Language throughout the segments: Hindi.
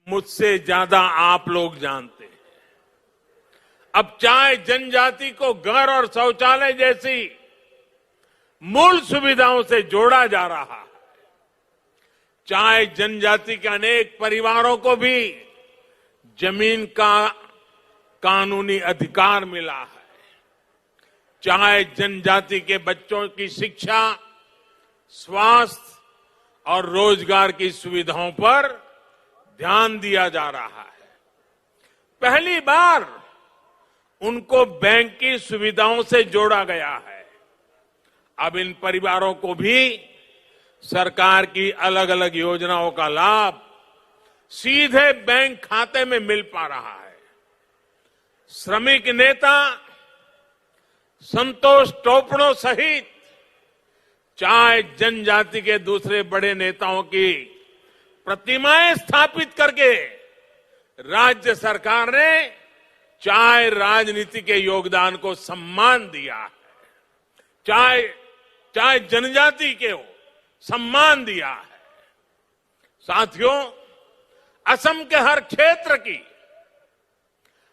मुझसे ज्यादा आप लोग जानते हैं। अब चाहे जनजाति को घर और शौचालय जैसी मूल सुविधाओं से जोड़ा जा रहा है, चाहे जनजाति के अनेक परिवारों को भी जमीन का कानूनी अधिकार मिला है, चाहे जनजाति के बच्चों की शिक्षा, स्वास्थ्य और रोजगार की सुविधाओं पर ध्यान दिया जा रहा है। पहली बार उनको बैंक की सुविधाओं से जोड़ा गया है। अब इन परिवारों को भी सरकार की अलग अलग योजनाओं का लाभ सीधे बैंक खाते में मिल पा रहा है। श्रमिक नेता संतोष टोपनो सहित चाहे जनजाति के दूसरे बड़े नेताओं की प्रतिमाएं स्थापित करके राज्य सरकार ने चाहे राजनीति के योगदान को सम्मान दिया है, चाहे जनजाति के हो सम्मान दिया है। साथियों, असम के हर क्षेत्र की,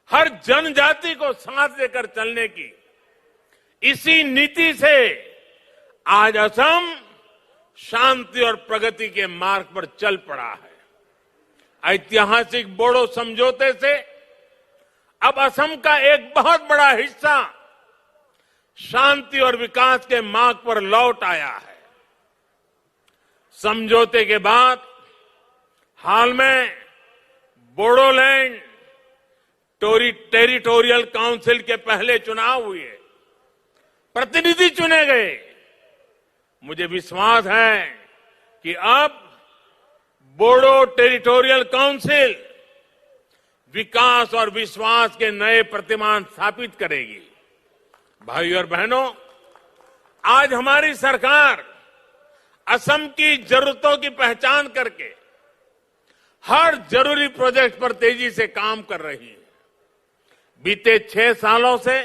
हर जनजाति को साथ लेकर चलने की इसी नीति से आज असम शांति और प्रगति के मार्ग पर चल पड़ा है। ऐतिहासिक बोडो समझौते से अब असम का एक बहुत बड़ा हिस्सा शांति और विकास के मार्ग पर लौट आया है। समझौते के बाद हाल में बोडोलैंड टेरिटोरियल काउंसिल के पहले चुनाव हुए, प्रतिनिधि चुने गए। मुझे विश्वास है कि अब बोडो टेरिटोरियल काउंसिल विकास और विश्वास के नए प्रतिमान स्थापित करेगी। भाइयों और बहनों, आज हमारी सरकार असम की जरूरतों की पहचान करके हर जरूरी प्रोजेक्ट पर तेजी से काम कर रही है। बीते 6 सालों से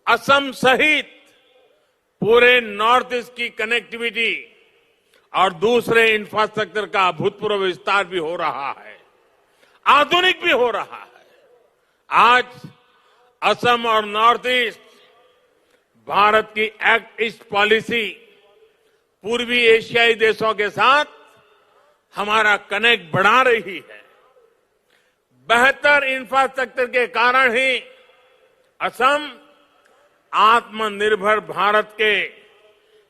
असम सहित पूरे नॉर्थ ईस्ट की कनेक्टिविटी और दूसरे इंफ्रास्ट्रक्चर का अभूतपूर्व विस्तार भी हो रहा है, आधुनिक भी हो रहा है। आज असम और नॉर्थ ईस्ट भारत की एक्ट ईस्ट पॉलिसी पूर्वी एशियाई देशों के साथ हमारा कनेक्ट बढ़ा रही है। बेहतर इंफ्रास्ट्रक्चर के कारण ही असम आत्मनिर्भर भारत के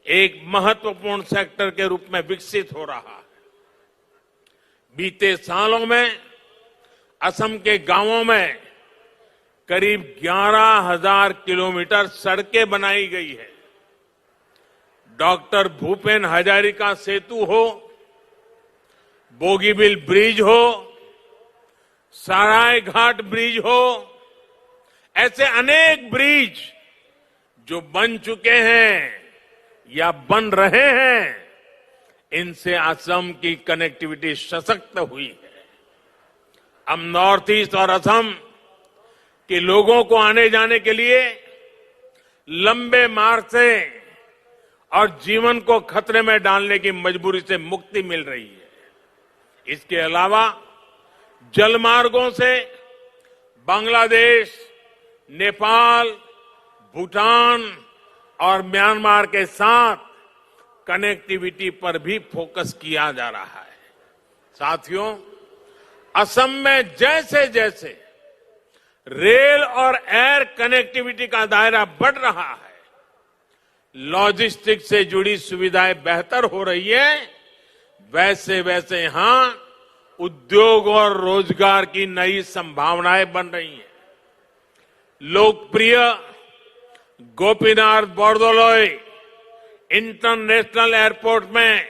एक महत्वपूर्ण सेक्टर के रूप में विकसित हो रहा है। बीते सालों में असम के गांवों में करीब 11,000 किलोमीटर सड़कें बनाई गई है। डॉक्टर भूपेन हजारिका सेतु हो, बोगीबिल ब्रिज हो, सराय घाट ब्रिज हो, ऐसे अनेक ब्रिज जो बन चुके हैं या बन रहे हैं, इनसे असम की कनेक्टिविटी सशक्त हुई है। अब नॉर्थ ईस्ट और असम के लोगों को आने जाने के लिए लंबे मार्ग से और जीवन को खतरे में डालने की मजबूरी से मुक्ति मिल रही है। इसके अलावा जल मार्गों से बांग्लादेश, नेपाल, भूटान और म्यांमार के साथ कनेक्टिविटी पर भी फोकस किया जा रहा है। साथियों, असम में जैसे जैसे रेल और एयर कनेक्टिविटी का दायरा बढ़ रहा है, लॉजिस्टिक्स से जुड़ी सुविधाएं बेहतर हो रही है, वैसे वैसे यहां उद्योग और रोजगार की नई संभावनाएं बन रही हैं। लोकप्रिय गोपीनाथ बोरदोलोई इंटरनेशनल एयरपोर्ट में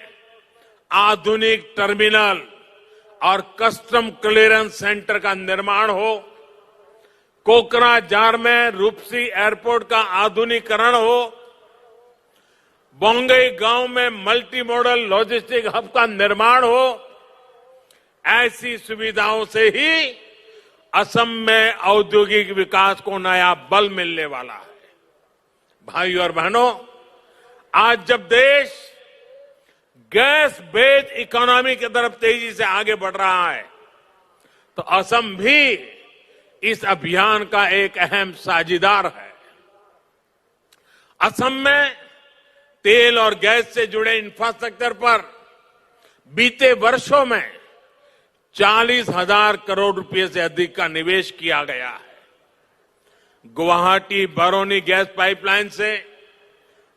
आधुनिक टर्मिनल और कस्टम क्लियरेंस सेंटर का निर्माण हो, कोकराझार में रूपसी एयरपोर्ट का आधुनिकीकरण हो, बोंगई गांव में मल्टी मॉडल लॉजिस्टिक हब का निर्माण हो, ऐसी सुविधाओं से ही असम में औद्योगिक विकास को नया बल मिलने वाला है। भाइयों और बहनों, आज जब देश गैस बेस्ड इकोनॉमी की तरफ तेजी से आगे बढ़ रहा है, तो असम भी इस अभियान का एक अहम साझीदार है। असम में तेल और गैस से जुड़े इंफ्रास्ट्रक्चर पर बीते वर्षों में 40,000 करोड़ रुपए से अधिक का निवेश किया गया है। गुवाहाटी बरौनी गैस पाइपलाइन से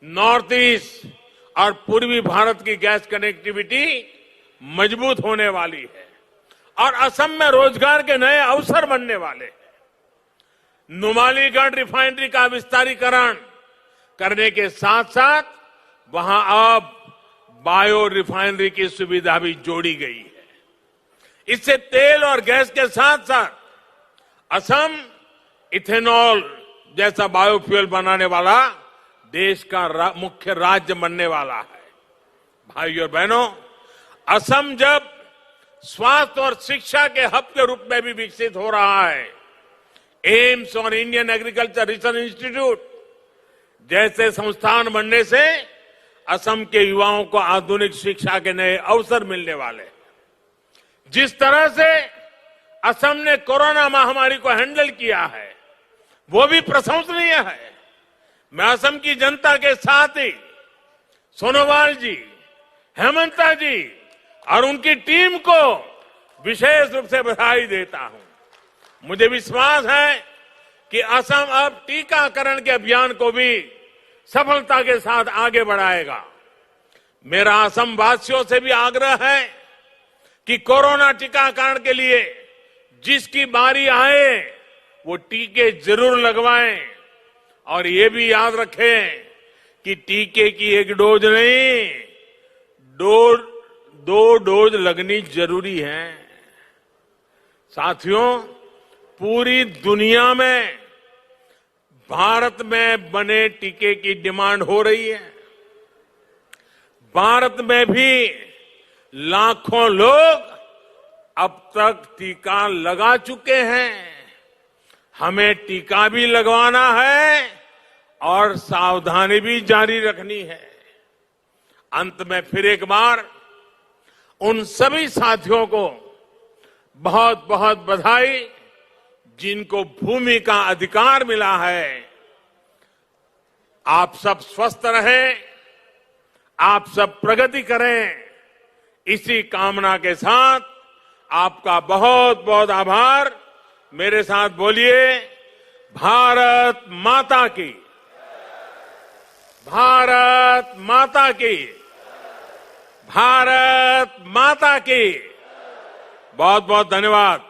नॉर्थ ईस्ट और पूर्वी भारत की गैस कनेक्टिविटी मजबूत होने वाली है और असम में रोजगार के नए अवसर बनने वाले हैं। नुमालीगढ़ रिफाइनरी का विस्तारीकरण करने के साथ साथ वहां अब बायो रिफाइनरी की सुविधा भी जोड़ी गई है। इससे तेल और गैस के साथ साथ असम इथेनॉल जैसा बायोफ्यूल बनाने वाला देश का मुख्य राज्य बनने वाला है। भाइयों और बहनों, असम जब स्वास्थ्य और शिक्षा के हब के रूप में भी विकसित हो रहा है, एम्स और इंडियन एग्रीकल्चर रिसर्च इंस्टीट्यूट जैसे संस्थान बनने से असम के युवाओं को आधुनिक शिक्षा के नए अवसर मिलने वाले हैं। जिस तरह से असम ने कोरोना महामारी को हैंडल किया है वो भी प्रशंसनीय है। मैं असम की जनता के साथ ही सोनोवाल जी, हेमंता जी और उनकी टीम को विशेष रूप से बधाई देता हूं। मुझे विश्वास है कि असम अब टीकाकरण के अभियान को भी सफलता के साथ आगे बढ़ाएगा। मेरा असम वासियों से भी आग्रह है कि कोरोना टीकाकरण के लिए जिसकी बारी आए वो टीके जरूर लगवाएं और ये भी याद रखें कि टीके की एक डोज नहीं, दो डोज लगनी जरूरी है। साथियों, पूरी दुनिया में भारत में बने टीके की डिमांड हो रही है। भारत में भी लाखों लोग अब तक टीका लगा चुके हैं। हमें टीका भी लगवाना है और सावधानी भी जारी रखनी है। अंत में फिर एक बार उन सभी साथियों को बहुत बहुत बधाई जिनको भूमि का अधिकार मिला है। आप सब स्वस्थ रहें, आप सब प्रगति करें, इसी कामना के साथ आपका बहुत बहुत आभार। मेरे साथ बोलिए, भारत माता की, भारत माता की, भारत माता की। बहुत बहुत धन्यवाद।